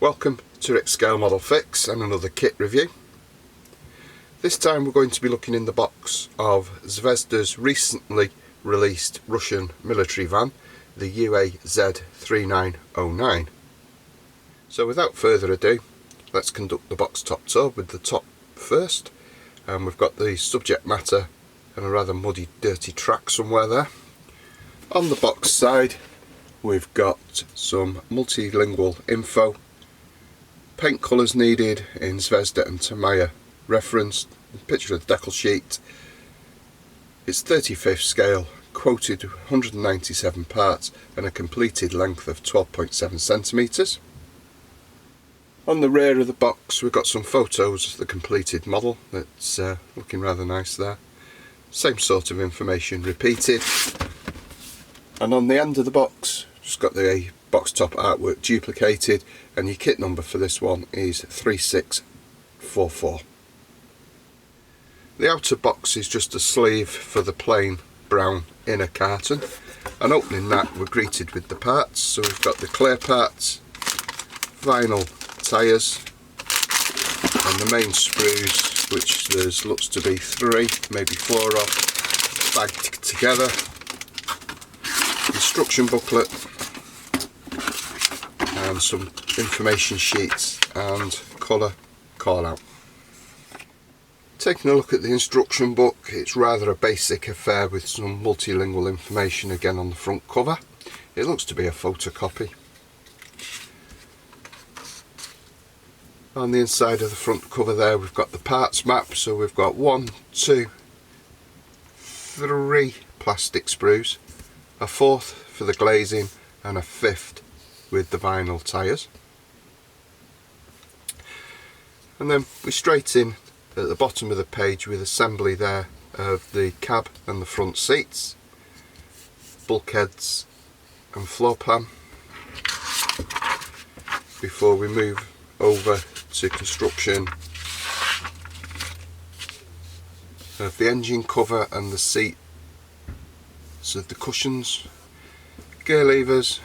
Welcome to Rick's Scale Model Fix and another kit review. This time we're going to be looking in the box of Zvezda's recently released Russian military van, the UAZ 3909. So without further ado, let's conduct the box top tour with the top first. And we've got the subject matter and a rather muddy, dirty track somewhere there. On the box side we've got some multilingual info. Paint colours needed in Zvezda and Tamaya referenced. Picture of the decal sheet. It's 35th scale, quoted 197 parts and a completed length of 12.7 centimetres. On the rear of the box we've got some photos of the completed model. That's looking rather nice there. Same sort of information repeated. And on the end of the box just got the box top artwork duplicated, and your kit number for this one is 3644. The outer box is just a sleeve for the plain brown inner carton, and opening that we're greeted with the parts. So we've got the clear parts, vinyl tyres and the main sprues, which there's looks to be 3, maybe 4 of, bagged together, instruction booklet and some information sheets and colour call out. Taking a look at the instruction book, it's rather a basic affair with some multilingual information again on the front cover. It looks to be a photocopy. On the inside of the front cover there we've got the parts map, so we've got 1, 2, 3 plastic sprues, a 4th for the glazing and a 5th with the vinyl tyres. And then we're straight in at the bottom of the page with assembly there of the cab and the front seats, bulkheads and floor plan, before we move over to construction of the engine cover and the seat, so the cushions, gear levers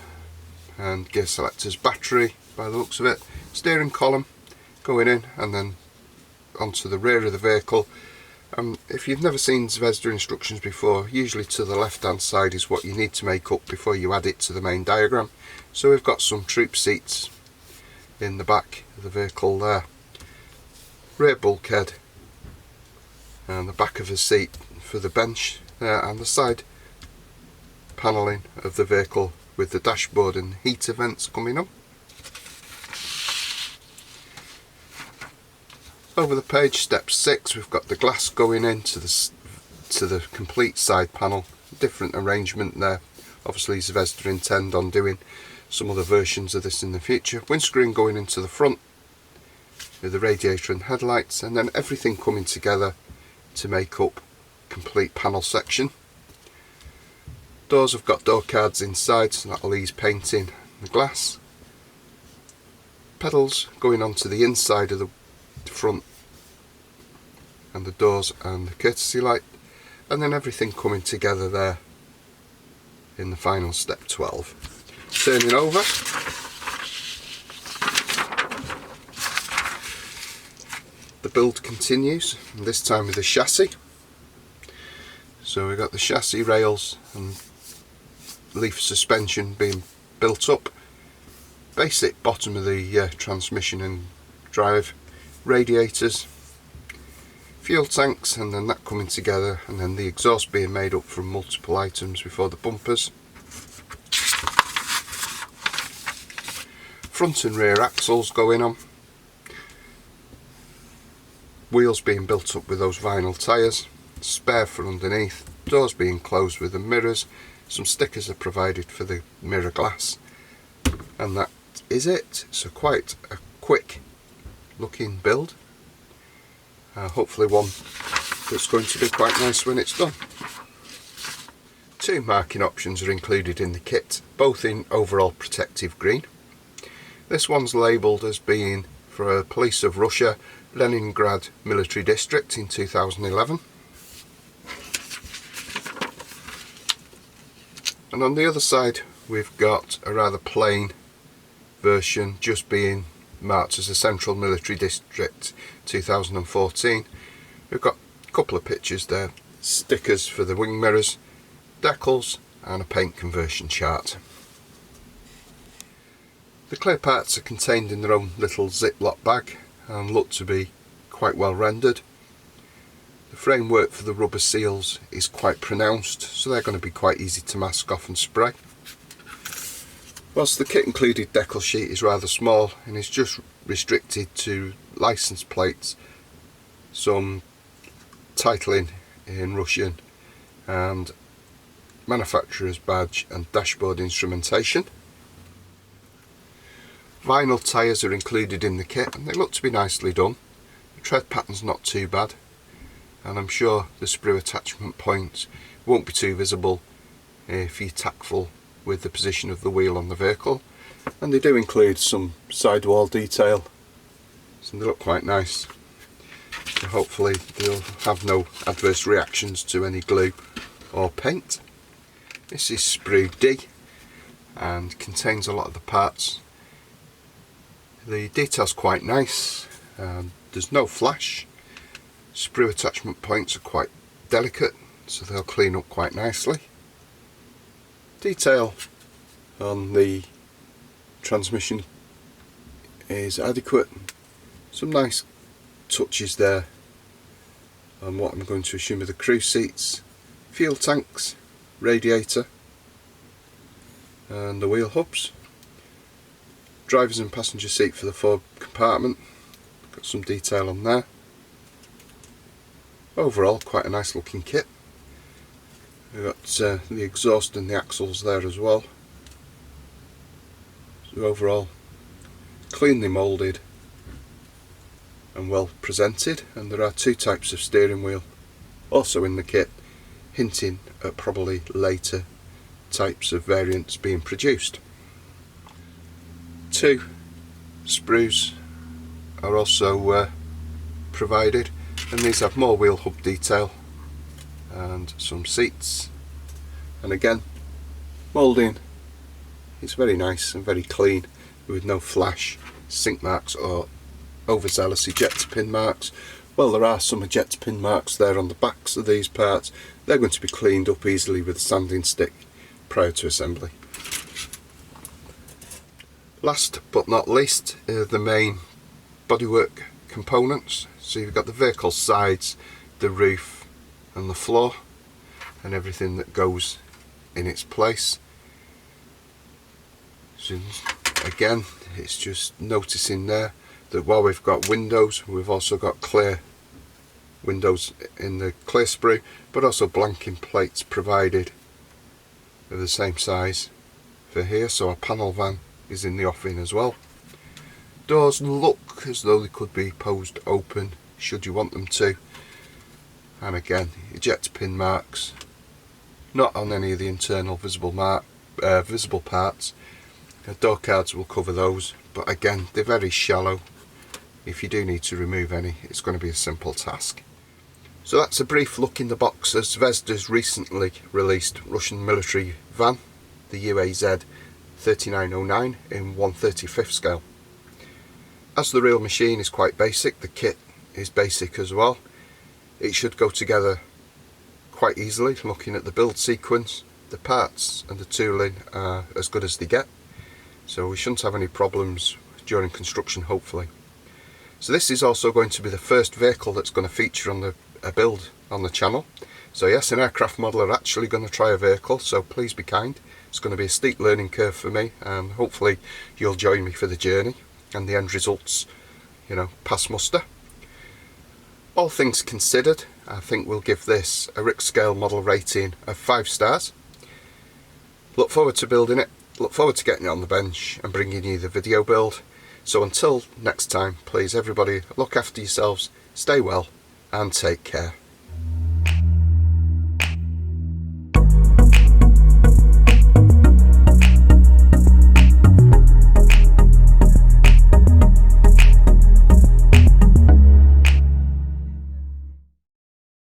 and gear selectors, battery by the looks of it, steering column going in, and then onto the rear of the vehicle. If you've never seen Zvezda instructions before, usually to the left hand side is what you need to make up before you add it to the main diagram. So we've got some troop seats in the back of the vehicle there, rear bulkhead and the back of the seat for the bench there, and the side panelling of the vehicle with the dashboard and heater vents coming up. Over the page, step 6, we've got the glass going into the complete side panel. Different arrangement there. Obviously Zvezda intend on doing some other versions of this in the future. Windscreen going into the front with the radiator and headlights, and then everything coming together to make up complete panel section. Doors have got door cards inside, so that'll ease painting the glass. Pedals going onto the inside of the front and the doors and the courtesy light, and then everything coming together there in the final step 12. Turning over, the build continues, and this time with the chassis. So we've got the chassis rails and leaf suspension being built up, basic bottom of the transmission and drive, radiators, fuel tanks, and then that coming together, and then the exhaust being made up from multiple items before the bumpers. Front and rear axles going on, wheels being built up with those vinyl tyres, spare for underneath, doors being closed with the mirrors. Some stickers are provided for the mirror glass, and that is it. So quite a quick looking build, hopefully one that's going to be quite nice when it's done. 2 marking options are included in the kit, both in overall protective green. This one's labelled as being for Police of Russia, Leningrad Military District in 2011. And on the other side we've got a rather plain version, just being marked as a Central Military District 2014. We've got a couple of pictures there, stickers for the wing mirrors, decals and a paint conversion chart. The clear parts are contained in their own little Ziploc bag and look to be quite well rendered. The framework for the rubber seals is quite pronounced, so they're going to be quite easy to mask off and spray. Whilst the kit included decal sheet is rather small and is just restricted to license plates, some titling in Russian and manufacturer's badge and dashboard instrumentation. Vinyl tyres are included in the kit and they look to be nicely done. The tread pattern's not too bad, and I'm sure the sprue attachment points won't be too visible if you're tactful with the position of the wheel on the vehicle. And they do include some sidewall detail, so they look quite nice. So hopefully they'll have no adverse reactions to any glue or paint. This is Sprue D and contains a lot of the parts. The detail's quite nice, there's no flash. Sprue attachment points are quite delicate, so they'll clean up quite nicely. Detail on the transmission is adequate. Some nice touches there on what I'm going to assume are the crew seats, fuel tanks, radiator and the wheel hubs. Driver's and passenger seat for the forward compartment, got some detail on there. Overall quite a nice looking kit. We've got the exhaust and the axles there as well. So overall cleanly moulded and well presented, and there are two types of steering wheel also in the kit, hinting at probably later types of variants being produced. Two sprues are also provided, and these have more wheel hub detail and some seats, and again moulding is very nice and very clean with no flash, sink marks or overzealous ejector pin marks. Well, there are some ejector pin marks there on the backs of these parts. They're going to be cleaned up easily with a sanding stick prior to assembly. Last but not least are the main bodywork components. So you've got the vehicle sides, the roof and the floor and everything that goes in its place. So again, it's just noticing there that while we've got windows, we've also got clear windows in the clear sprue, but also blanking plates provided of the same size for here, so a panel van is in the offing as well. Doors look as though they could be posed open should you want them to, and again ejector pin marks not on any of the internal visible parts. Door cards will cover those, but again they're very shallow. If you do need to remove any, it's going to be a simple task. So that's a brief look in the box of Zvezda's recently released Russian military van, the UAZ 3909 in 1/35 scale. As the real machine is quite basic, the kit is basic as well. It should go together quite easily. Looking at the build sequence, the parts and the tooling are as good as they get, so we shouldn't have any problems during construction, hopefully. So this is also going to be the first vehicle that's going to feature on a build on the channel. So yes, an aircraft modeller actually going to try a vehicle, so please be kind. It's going to be a steep learning curve for me, and hopefully you'll join me for the journey and the end results, you know, pass muster. All things considered, I think we'll give this a Rick scale model rating of 5 stars. Look forward to building it, look forward to getting it on the bench and bringing you the video build. So until next time, please everybody look after yourselves, stay well and take care.